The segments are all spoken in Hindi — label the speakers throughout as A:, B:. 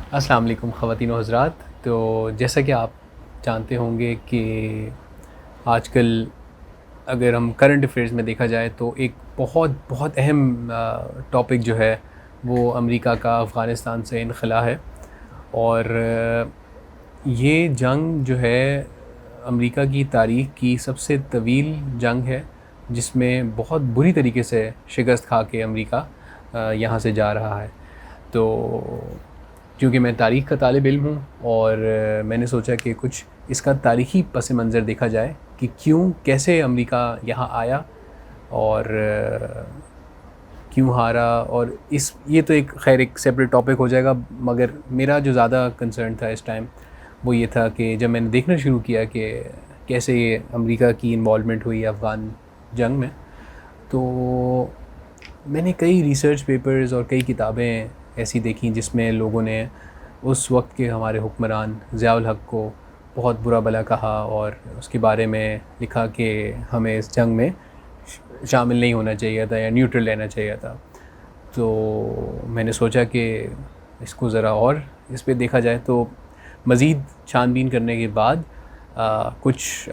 A: अस्सलाम वालेकुम ख़वातीन व हज़रात। तो जैसा कि आप जानते होंगे कि आजकल अगर हम करंट अफेयर्स में देखा जाए तो एक बहुत बहुत अहम टॉपिक जो है वो अमेरिका का अफ़गानिस्तान से इनख़ला है। और ये जंग जो है अमेरिका की तारीख़ की सबसे तवील जंग है, जिसमें बहुत बुरी तरीके से शिकस्त खा के अमेरिका यहाँ से जा रहा है। तो क्योंकि मैं तारीख़ का तालिब इल्म हूँ और मैंने सोचा कि कुछ इसका तारीख़ी पस मंज़र देखा जाए कि क्यों कैसे अमेरिका यहाँ आया और क्यों हारा। और इस ये तो एक खैर एक सेपरेट टॉपिक हो जाएगा, मगर मेरा जो ज़्यादा कंसर्न था इस टाइम वो ये था कि जब मैंने देखना शुरू किया कि कैसे ये अमेरिका की इन्वॉल्वमेंट हुई अफ़गान जंग में, तो मैंने कई रिसर्च पेपर्स और कई किताबें ऐसी देखी जिसमें लोगों ने उस वक्त के हमारे हुक्मरान ज़िया-उल हक़ को बहुत बुरा भला कहा और उसके बारे में लिखा कि हमें इस जंग में शामिल नहीं होना चाहिए था या न्यूट्रल रहना चाहिए था। तो मैंने सोचा कि इसको ज़रा और इस पे देखा जाए। तो मज़ीद छानबीन करने के बाद कुछ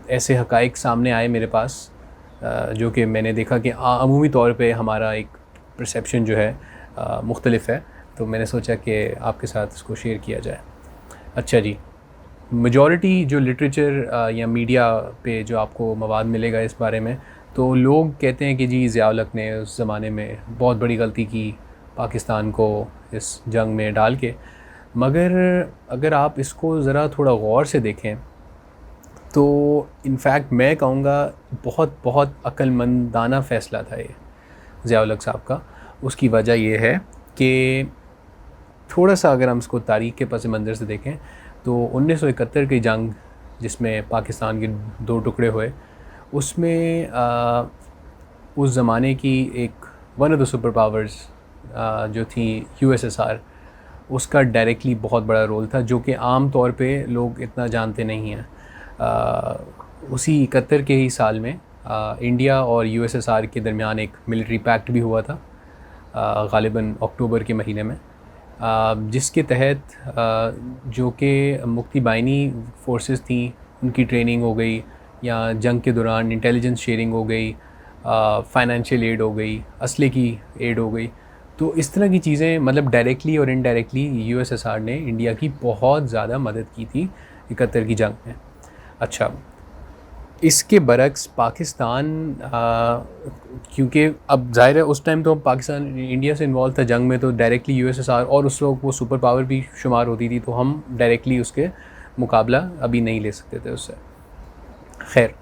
A: ऐसे हक़ाइक़ सामने आए मेरे पास, जो कि मैंने देखा कि अमूमी तौर पे हमारा एक परसेप्शन जो है मुख्तलिफ़ है। तो मैंने सोचा कि आपके साथ इसको शेयर किया जाए। अच्छा जी, मेजॉरिटी जो लिटरेचर या मीडिया पे जो आपको मवाद मिलेगा इस बारे में, तो लोग कहते हैं कि जी ज़िया-उल हक़ ने उस ज़माने में बहुत बड़ी गलती की पाकिस्तान को इस जंग में डाल के। मगर अगर आप इसको ज़रा थोड़ा गौर से देखें तो इनफैक्ट मैं कहूँगा बहुत बहुत अक्लमंदाना फ़ैसला था ये ज़िया-उल हक़ साहब का। उसकी वजह ये है कि थोड़ा-सा अगर हम इसको तारीख़ के पस मंज़र से देखें तो 1971 की जंग जिसमें पाकिस्तान के 2 टुकड़े हुए, उसमें उस ज़माने की एक one of the super powers जो थी यूएसएसआर, उसका डायरेक्टली बहुत बड़ा रोल था, जो कि आम तौर पे लोग इतना जानते नहीं हैं। उसी 71 के ही साल में इंडिया और यूएसएसआर के दरमियान एक मिलिट्री पैक्ट भी हुआ था, ग़ालिबन अक्टूबर के महीने में, जिसके तहत जो कि मुक्ति बाइनी फ़ोर्सेस थी उनकी ट्रेनिंग हो गई, या जंग के दौरान इंटेलिजेंस शेयरिंग हो गई, फ़ाइनेंशियल एड हो गई, असले की एड हो गई। तो इस तरह की चीज़ें मतलब डायरेक्टली और इनडायरेक्टली यूएसएसआर ने इंडिया की बहुत ज़्यादा मदद की थी 71 की जंग में। अच्छा, इसके बरक्स पाकिस्तान क्योंकि अब ज़ाहिर है उस टाइम तो पाकिस्तान इंडिया से इन्वॉल्व था जंग में, तो डायरेक्टली यूएसएसआर और उस वक्त वो सुपर पावर भी शुमार होती थी, तो हम डायरेक्टली उसके मुकाबला अभी नहीं ले सकते थे उससे। खैर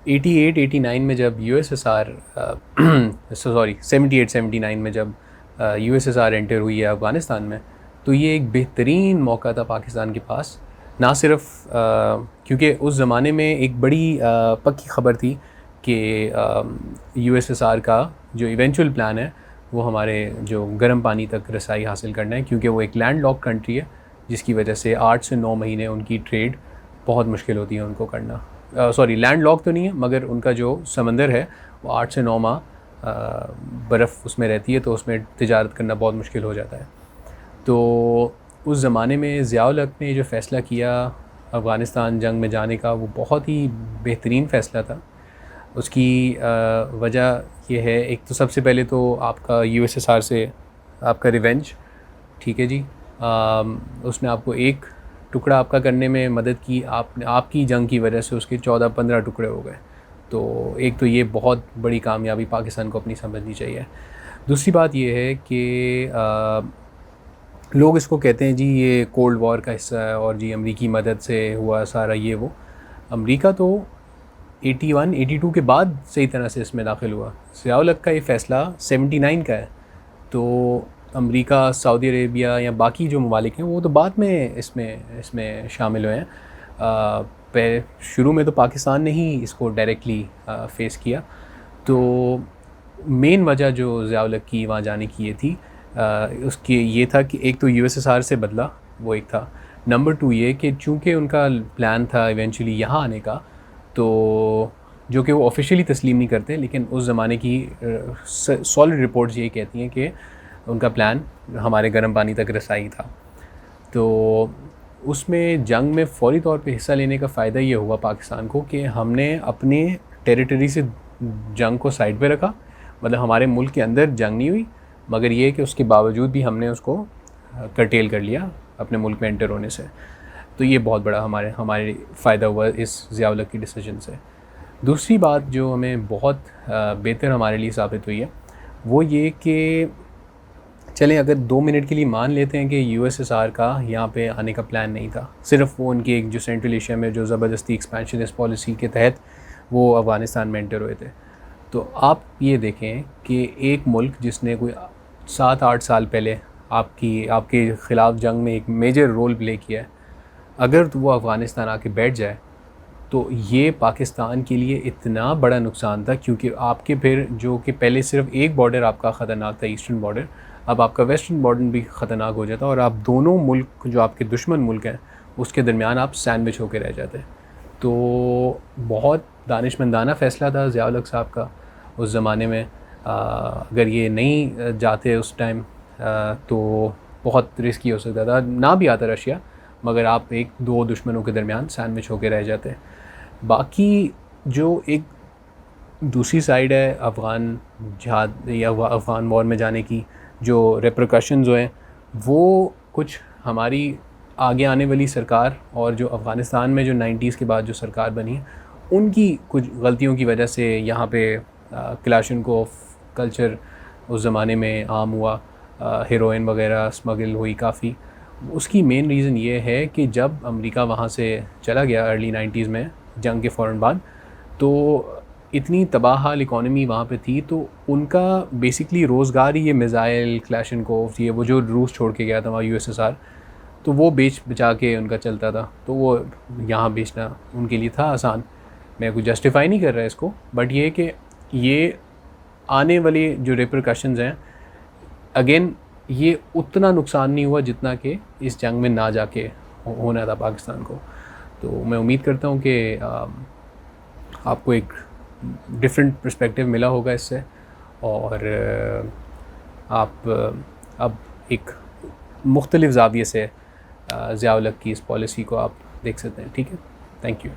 A: 88-89 में जब यूएसएसआर 78-79 में जब यूएसएसआर एंटर हुई है अफ़गानिस्तान में, तो ये एक बेहतरीन मौका था पाकिस्तान के पास। ना सिर्फ क्योंकि उस ज़माने में एक बड़ी पक्की ख़बर थी कि यूएसएसआर का जो इवेंचुअल प्लान है वो हमारे जो गर्म पानी तक रसाई हासिल करना है, क्योंकि वो एक लैंड लॉक कंट्री है, जिसकी वजह से 8 से 9 महीने उनकी ट्रेड बहुत मुश्किल होती है उनको करना। सॉरी, लैंड लॉक तो नहीं है, मगर उनका जो समंदर है वो 8 से 9 माह बर्फ़ उसमें रहती है, तो उसमें तिजारत करना बहुत मुश्किल हो जाता है। तो उस ज़माने में ज़िया-उल हक़ ने जो फ़ैसला किया अफ़गानिस्तान जंग में जाने का, वो बहुत ही बेहतरीन फ़ैसला था। उसकी वजह ये है, एक तो सबसे पहले तो आपका यूएसएसआर से आपका रिवेंज, ठीक है जी। उसने आपको एक टुकड़ा आपका करने में मदद की, आपकी जंग की वजह से उसके 14-15 टुकड़े हो गए। तो एक तो ये बहुत बड़ी कामयाबी पाकिस्तान को अपनी समझनी चाहिए। दूसरी बात ये है कि लोग इसको कहते हैं जी ये कोल्ड वॉर का हिस्सा है और जी अमेरिकी मदद से हुआ सारा ये वो। अमेरिका तो 81-82 के बाद सही तरह से इसमें दाखिल हुआ। ज़िया-उल हक़ का ये फ़ैसला 79 का है, तो अमेरिका, सऊदी अरेबिया या बाकी जो ममालिक हैं वो तो बाद में इसमें शामिल हुए हैं। शुरू में तो पाकिस्तान ने ही इसको डायरेक्टली फ़ेस किया। तो मेन वजह जो ज़िया-उल हक़ की वहाँ जाने की ये थी, उसकी ये था कि एक तो यूएसएसआर से बदला, वो एक था। नंबर 2 ये कि चूँकि उनका प्लान था इवेंचुअली यहाँ आने का, तो जो कि वो ऑफिशियली तस्लीम नहीं करते, लेकिन उस ज़माने की सॉलिड रिपोर्ट्स ये कहती हैं कि उनका प्लान हमारे गर्म पानी तक रसाई था। तो उसमें जंग में फ़ौरी तौर पे हिस्सा लेने का फ़ायदा ये हुआ पाकिस्तान को कि हमने अपने टेरिटरी से जंग को साइड पे रखा, मतलब हमारे मुल्क के अंदर जंग नहीं हुई, मगर ये कि उसके बावजूद भी हमने उसको कर्टेल कर लिया अपने मुल्क में एंटर होने से। तो ये बहुत बड़ा हमारे फ़ायदा हुआ इस ज़िया-उल हक की डिसीजन से। दूसरी बात जो हमें बहुत बेहतर हमारे लिए साबित हुई है वो ये कि चलें अगर 2 मिनट के लिए मान लेते हैं कि यूएसएसआर का यहाँ पे आने का प्लान नहीं था, सिर्फ वो उनकी एक जो सेंट्रल एशिया में जो ज़बरदस्ती एक्सपेंशनिस्ट पॉलिसी के तहत वो अफ़गानिस्तान में एंटर हुए थे। तो आप ये देखें कि एक मुल्क जिसने कोई 7-8 साल पहले आपके ख़िलाफ़ जंग में एक मेजर रोल प्ले किया है, अगर वो अफ़गानिस्तान आके बैठ जाए तो ये पाकिस्तान के लिए इतना बड़ा नुकसान था, क्योंकि आपके फिर जो कि पहले सिर्फ एक बॉर्डर आपका ख़तरनाक था, ईस्टर्न बॉर्डर, अब आपका वेस्टर्न बॉर्डर भी ख़तरनाक हो जाता और आप दोनों मुल्क जो आपके दुश्मन मुल्क हैं उसके दरमियान आप सैंडविच होकर रह जाते। तो बहुत दानिशमंदाना फ़ैसला था ज़िया-उल हक साहब का उस ज़माने में। अगर ये नहीं जाते उस टाइम तो बहुत रिस्की हो सकता था, ना भी आता रशिया, मगर आप एक दो दुश्मनों के दरमियान सैंडविच होकर रह जाते। बाकी जो एक दूसरी साइड है अफ़गान जिहाद या अफ़गान वॉर में जाने की, जो रेपरकशंस हैं वो कुछ हमारी आगे आने वाली सरकार और जो अफ़गानिस्तान में जो 90s के बाद जो सरकार बनी है उनकी कुछ गलतियों की वजह से यहाँ पे क्लाशनकोव कल्चर उस ज़माने में आम हुआ, हेरोइन वगैरह स्मगल हुई काफ़ी। उसकी मेन रीज़न ये है कि जब अमेरिका वहाँ से चला गया अर्ली 90s में जंग के फ़ौरन बाद, तो इतनी तबाहाल इकॉनमी वहाँ पे थी, तो उनका बेसिकली रोज़गार ही ये मिज़ाइल क्लाशनकोव ये वो जो रूस छोड़ के गया था वहाँ यूएसएसआर, तो वो बेच बचा के उनका चलता था, तो वो यहाँ बेचना उनके लिए था आसान। मैं कुछ जस्टिफाई नहीं कर रहा इसको, बट ये कि ये आने वाले जो रिपरकशंस हैं, अगेन ये उतना नुकसान नहीं हुआ जितना कि इस जंग में ना जाके होना था पाकिस्तान को। तो मैं उम्मीद करता हूँ कि आपको एक डिफरेंट पर्सपेक्टिव मिला होगा इससे, और आप अब एक मुख्तलिफ़ ज़ाविये से ज़िया-उल हक की इस पॉलिसी को आप देख सकते हैं। ठीक है, थैंक यू।